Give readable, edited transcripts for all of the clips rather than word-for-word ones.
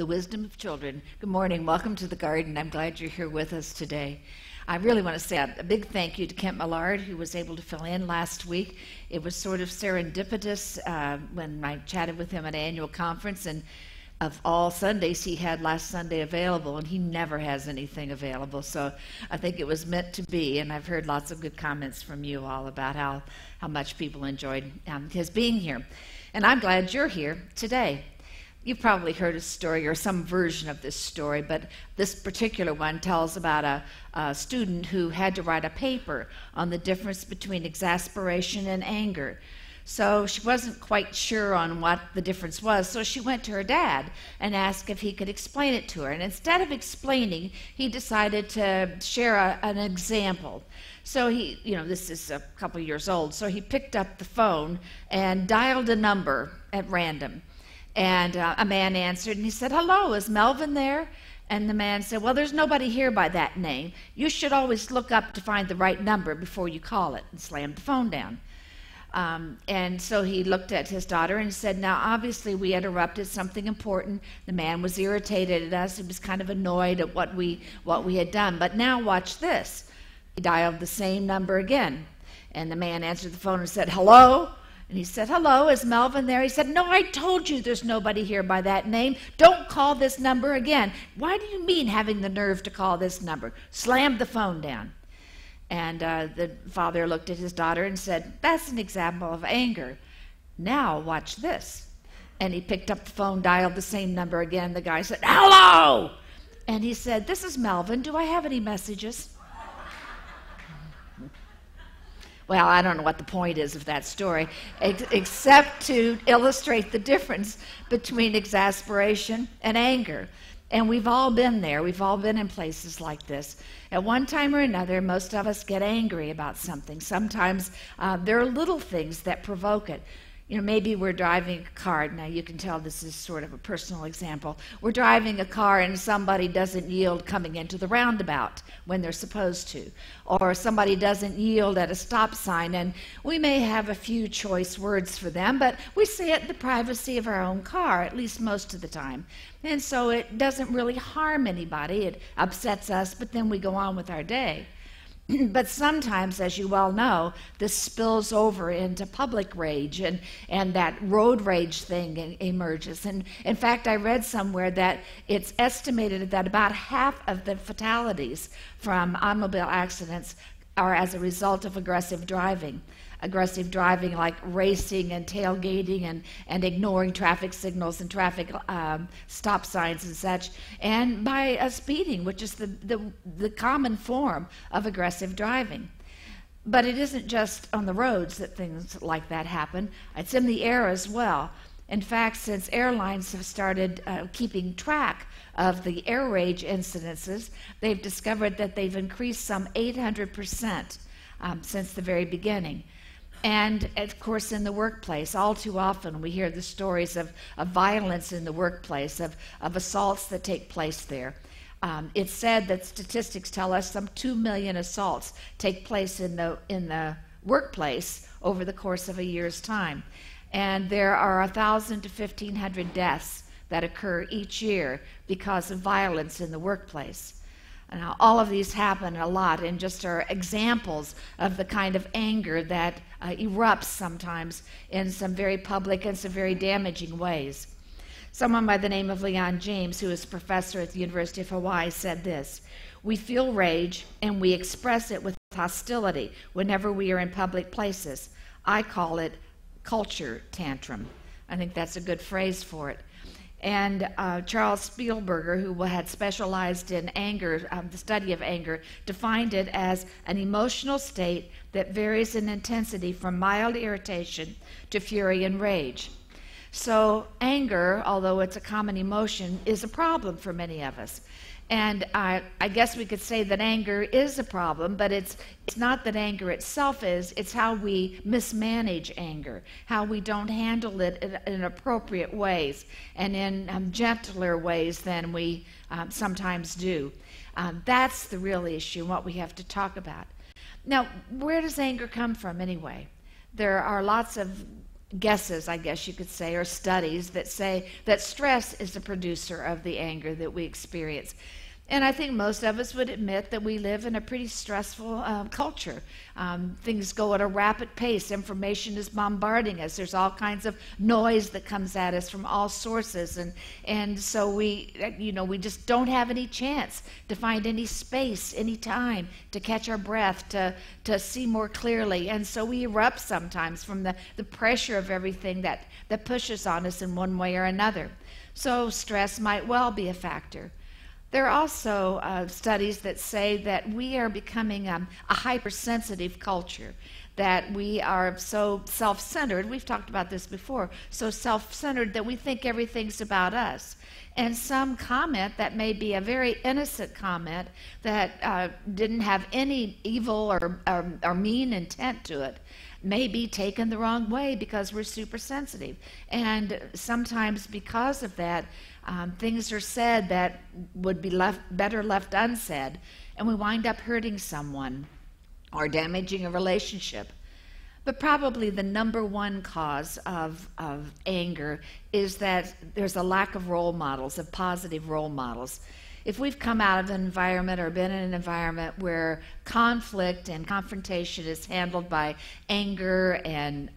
The wisdom of children. Good morning. Welcome to the garden. I'm glad you're here with us today. I really want to say a big thank you to Kent Millard, who was able to fill in last week. It was sort of serendipitous when I chatted with him at an annual conference, and of all Sundays, he had last Sunday available, and he never has anything available. So I think it was meant to be, and I've heard lots of good comments from you all about how much people enjoyed his being here. And I'm glad you're here today. You've probably heard a story or some version of this story, but this particular one tells about a student who had to write a paper on the difference between exasperation and anger. So she wasn't quite sure on what the difference was, so she went to her dad and asked if he could explain it to her. And instead of explaining, he decided to share an example. So he, this is a couple years old, so he picked up the phone and dialed a number at random. And a man answered, and he said, "Hello, is Melvin there?" And the man said, "Well, there's nobody here by that name. You should always look up to find the right number before you call it," and slammed the phone down. And so he looked at his daughter and said, "Now, obviously, we interrupted something important. The man was irritated at us. He was kind of annoyed at what we had done. But now watch this." He dialed the same number again. And the man answered the phone and said, "Hello?" And he said, "Hello, is Melvin there?" He said, "No, I told you there's nobody here by that name. Don't call this number again." "Why do you mean having the nerve to call this number?" Slammed the phone down. And the father looked at his daughter and said, "That's an example of anger. Now watch this." And he picked up the phone, dialed the same number again. The guy said, "Hello!" And he said, "This is Melvin. Do I have any messages?" Well, I don't know what the point is of that story, except to illustrate the difference between exasperation and anger. And we've all been there. We've all been in places like this. At one time or another, most of us get angry about something. Sometimes there are little things that provoke it. Maybe we're driving a car. Now, you can tell this is sort of a personal example. We're driving a car and somebody doesn't yield coming into the roundabout when they're supposed to. Or somebody doesn't yield at a stop sign, and we may have a few choice words for them, but we say it in the privacy of our own car, at least most of the time. And so it doesn't really harm anybody. It upsets us, but then we go on with our day. But sometimes, as you well know, this spills over into public rage, and that road rage thing emerges. And in fact, I read somewhere that it's estimated that about half of the fatalities from automobile accidents are as a result of aggressive driving. Aggressive driving like racing and tailgating and ignoring traffic signals and traffic stop signs and such, and by speeding, which is the common form of aggressive driving. But it isn't just on the roads that things like that happen. It's in the air as well. In fact, since airlines have started keeping track of the air rage incidences, they've discovered that they've increased some 800% since the very beginning. And, of course, in the workplace, all too often we hear the stories of violence in the workplace, of assaults that take place there. It's said that statistics tell us some 2 million assaults take place in the workplace over the course of a year's time. And there are 1,000 to 1,500 deaths that occur each year because of violence in the workplace. Now, all of these happen a lot and just are examples of the kind of anger that erupts sometimes in some very public and some very damaging ways. Someone by the name of Leon James, who is a professor at the University of Hawaii, said this: "We feel rage and we express it with hostility whenever we are in public places. I call it culture tantrum." I think that's a good phrase for it. And Charles Spielberger, who had specialized in anger, the study of anger, defined it as an emotional state that varies in intensity from mild irritation to fury and rage. So anger, although it's a common emotion, is a problem for many of us. And I guess we could say that anger is a problem, but it's not that anger itself is, it's how we mismanage anger, how we don't handle it in appropriate ways and in gentler ways than we sometimes do. That's the real issue, what we have to talk about. Now, where does anger come from anyway? There are lots of guesses, I guess you could say, or studies that say that stress is the producer of the anger that we experience. And I think most of us would admit that we live in a pretty stressful culture. Things go at a rapid pace. Information is bombarding us. There's all kinds of noise that comes at us from all sources. And so we just don't have any chance to find any space, any time to catch our breath, to see more clearly. And so we erupt sometimes from the pressure of everything that pushes on us in one way or another. So stress might well be a factor. There are also studies that say that we are becoming a hypersensitive culture, that we are so self-centered. We've talked about this before, so self-centered that we think everything's about us. And some comment that may be a very innocent comment that didn't have any evil or mean intent to it may be taken the wrong way because we're super sensitive. And sometimes because of that, things are said that would be better left unsaid, and we wind up hurting someone or damaging a relationship. But probably the number one cause of anger is that there's a lack of role models, of positive role models. If we've come out of an environment or been in an environment where conflict and confrontation is handled by anger and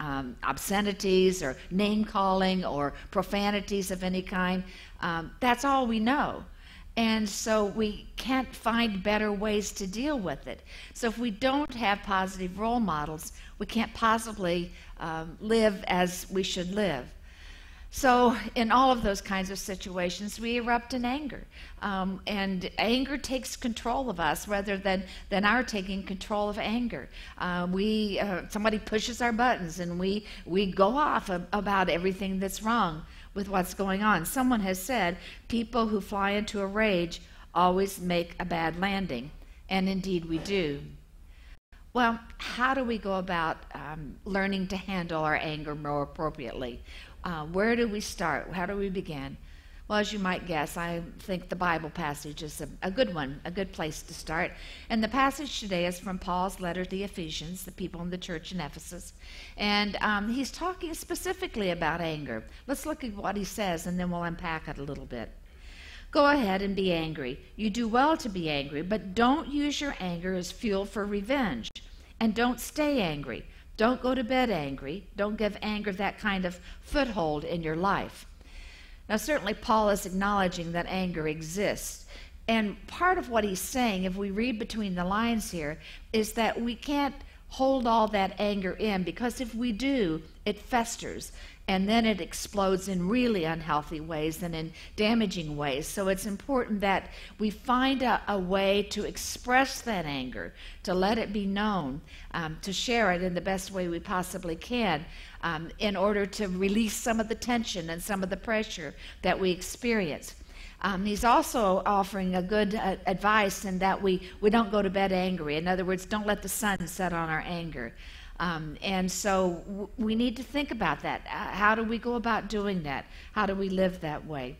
obscenities or name-calling or profanities of any kind, that's all we know. And so we can't find better ways to deal with it. So if we don't have positive role models, we can't possibly live as we should live. So in all of those kinds of situations, we erupt in anger. And anger takes control of us rather than our taking control of anger. Somebody pushes our buttons and we go off about everything that's wrong with what's going on. Someone has said, people who fly into a rage always make a bad landing. And indeed we do. Well, how do we go about learning to handle our anger more appropriately? Where do we start? How do we begin? Well, as you might guess, I think the Bible passage is a good one, a good place to start. And the passage today is from Paul's letter to the Ephesians, the people in the church in Ephesus. And he's talking specifically about anger. Let's look at what he says, and then we'll unpack it a little bit. Go ahead and be angry. You do well to be angry, but don't use your anger as fuel for revenge. And don't stay angry. Don't go to bed angry. Don't give anger that kind of foothold in your life. Now, certainly Paul is acknowledging that anger exists. And part of what he's saying, if we read between the lines here, is that we can't hold all that anger in, because if we do, it festers. And then it explodes in really unhealthy ways and in damaging ways. So it's important that we find a way to express that anger, to let it be known, to share it in the best way we possibly can, in order to release some of the tension and some of the pressure that we experience. He's also offering a good advice in that we don't go to bed angry. In other words, don't let the sun set on our anger. And so we need to think about that. How do we go about doing that? How do we live that way?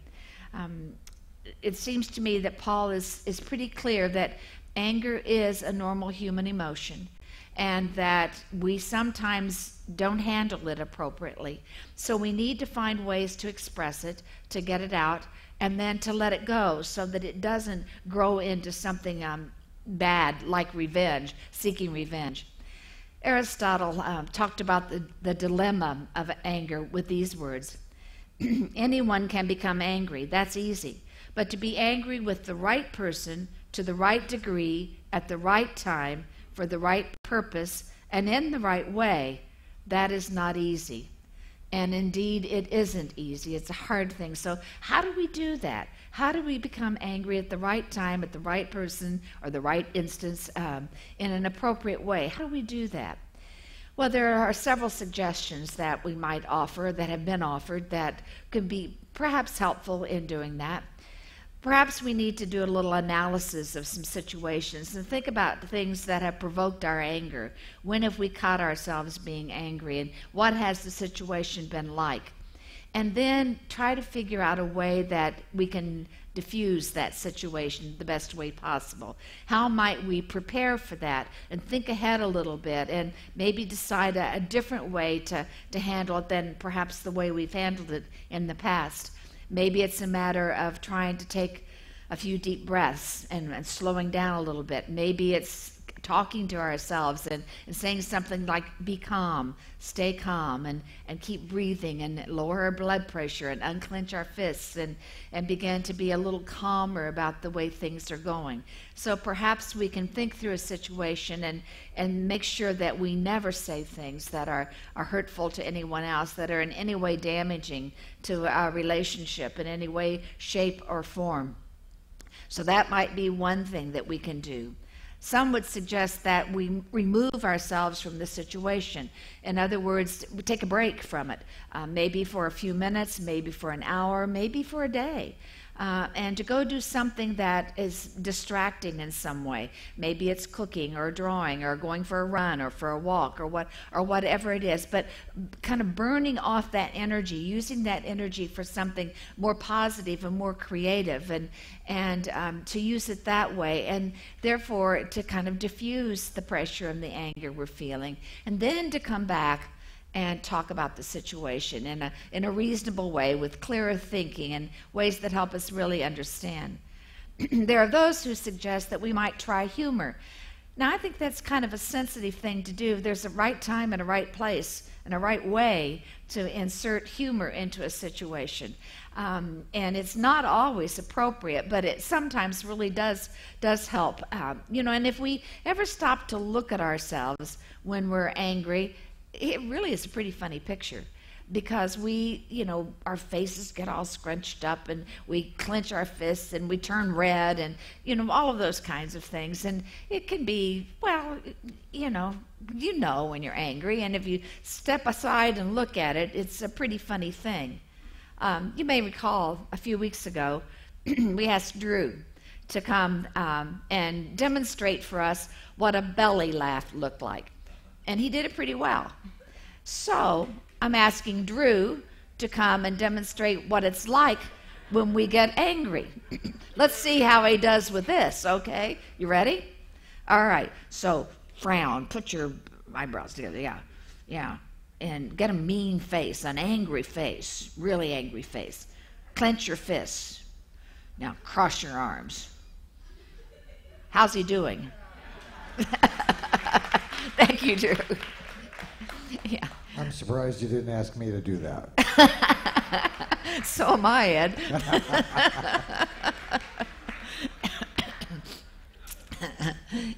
It seems to me that Paul is pretty clear that anger is a normal human emotion, and that we sometimes don't handle it appropriately. So we need to find ways to express it, to get it out, and then to let it go so that it doesn't grow into something bad like revenge, seeking revenge. Aristotle talked about the dilemma of anger with these words. Anyone can become angry, that's easy. But to be angry with the right person, to the right degree, at the right time, for the right purpose, and in the right way, that is not easy. And indeed, it isn't easy. It's a hard thing. So how do we do that? How do we become angry at the right time, at the right person, or the right instance, in an appropriate way? How do we do that? Well, there are several suggestions that we might offer, that have been offered, that could be perhaps helpful in doing that. Perhaps we need to do a little analysis of some situations and think about the things that have provoked our anger. When have we caught ourselves being angry, and what has the situation been like? and then try to figure out a way that we can diffuse that situation the best way possible. How might we prepare for that and think ahead a little bit and maybe decide a different way to handle it than perhaps the way we've handled it in the past. Maybe it's a matter of trying to take a few deep breaths and slowing down a little bit. Maybe it's talking to ourselves and saying something like, be calm, stay calm, and keep breathing, and lower our blood pressure, and unclench our fists, and begin to be a little calmer about the way things are going. So perhaps we can think through a situation and make sure that we never say things that are hurtful to anyone else, that are in any way damaging to our relationship in any way, shape, or form. So that might be one thing that we can do. Some would suggest that we remove ourselves from the situation. In other words, we take a break from it, maybe for a few minutes, maybe for an hour, maybe for a day. And to go do something that is distracting in some way. Maybe it's cooking or drawing or going for a run or for a walk or whatever it is, but kind of burning off that energy, using that energy for something more positive and more creative, and to use it that way, and therefore to kind of diffuse the pressure and the anger we're feeling, and then to come back and talk about the situation in a reasonable way with clearer thinking and ways that help us really understand. There are those who suggest that we might try humor. Now, I think that's kind of a sensitive thing to do. There's a right time and a right place and a right way to insert humor into a situation. And it's not always appropriate, but it sometimes really does help. And if we ever stop to look at ourselves when we're angry, it really is a pretty funny picture, because our faces get all scrunched up and we clench our fists and we turn red and, all of those kinds of things. And it can be, when you're angry, and if you step aside and look at it, it's a pretty funny thing. You may recall a few weeks ago, we asked Drew to come and demonstrate for us what a belly laugh looked like. And he did it pretty well. So I'm asking Drew to come and demonstrate what it's like when we get angry. Let's see how he does with this, okay? You ready? All right. So frown, put your eyebrows together, yeah. And get a mean face, an angry face, really angry face. Clench your fists. Now cross your arms. How's he doing? Thank you, Drew. Yeah. I'm surprised you didn't ask me to do that. So am I, Ed.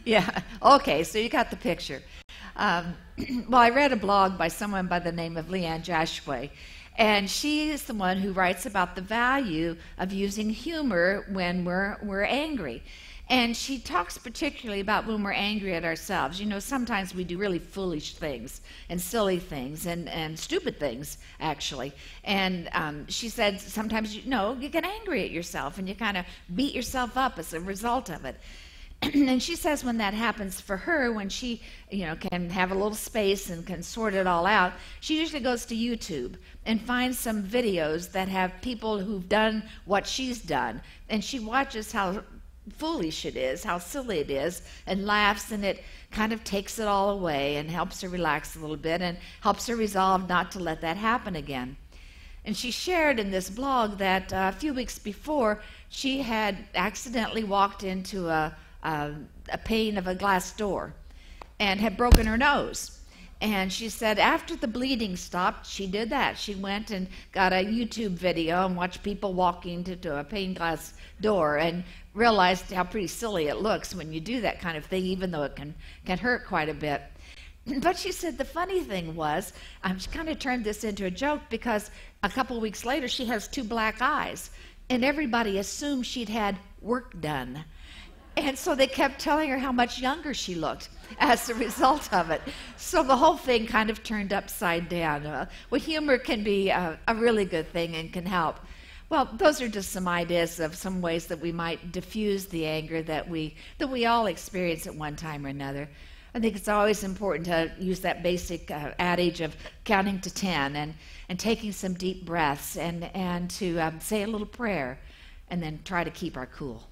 Yeah. Okay, so you got the picture. Well, I read a blog by someone by the name of Leanne Joshua, and she is the one who writes about the value of using humor when we're angry. And she talks particularly about when we're angry at ourselves. Sometimes we do really foolish things and silly things and stupid things, actually. And she said sometimes, you get angry at yourself and you kind of beat yourself up as a result of it. And she says when that happens for her, when she can have a little space and can sort it all out, she usually goes to YouTube and finds some videos that have people who've done what she's done. And she watches how foolish it is, how silly it is, and laughs, and it kind of takes it all away and helps her relax a little bit and helps her resolve not to let that happen again. And she shared in this blog that a few weeks before, she had accidentally walked into a pane of a glass door and had broken her nose. And she said after the bleeding stopped, she did that. She went and got a YouTube video and watched people walking into a pane glass door and realized how pretty silly it looks when you do that kind of thing, even though it can hurt quite a bit. But she said the funny thing was, she kind of turned this into a joke because a couple weeks later she has 2 black eyes, and everybody assumed she'd had work done. And so they kept telling her how much younger she looked as a result of it. So the whole thing kind of turned upside down. Well, humor can be a really good thing and can help. Well, those are just some ideas of some ways that we might diffuse the anger that we all experience at one time or another. I think it's always important to use that basic adage of counting to 10 and taking some deep breaths and to say a little prayer and then try to keep our cool.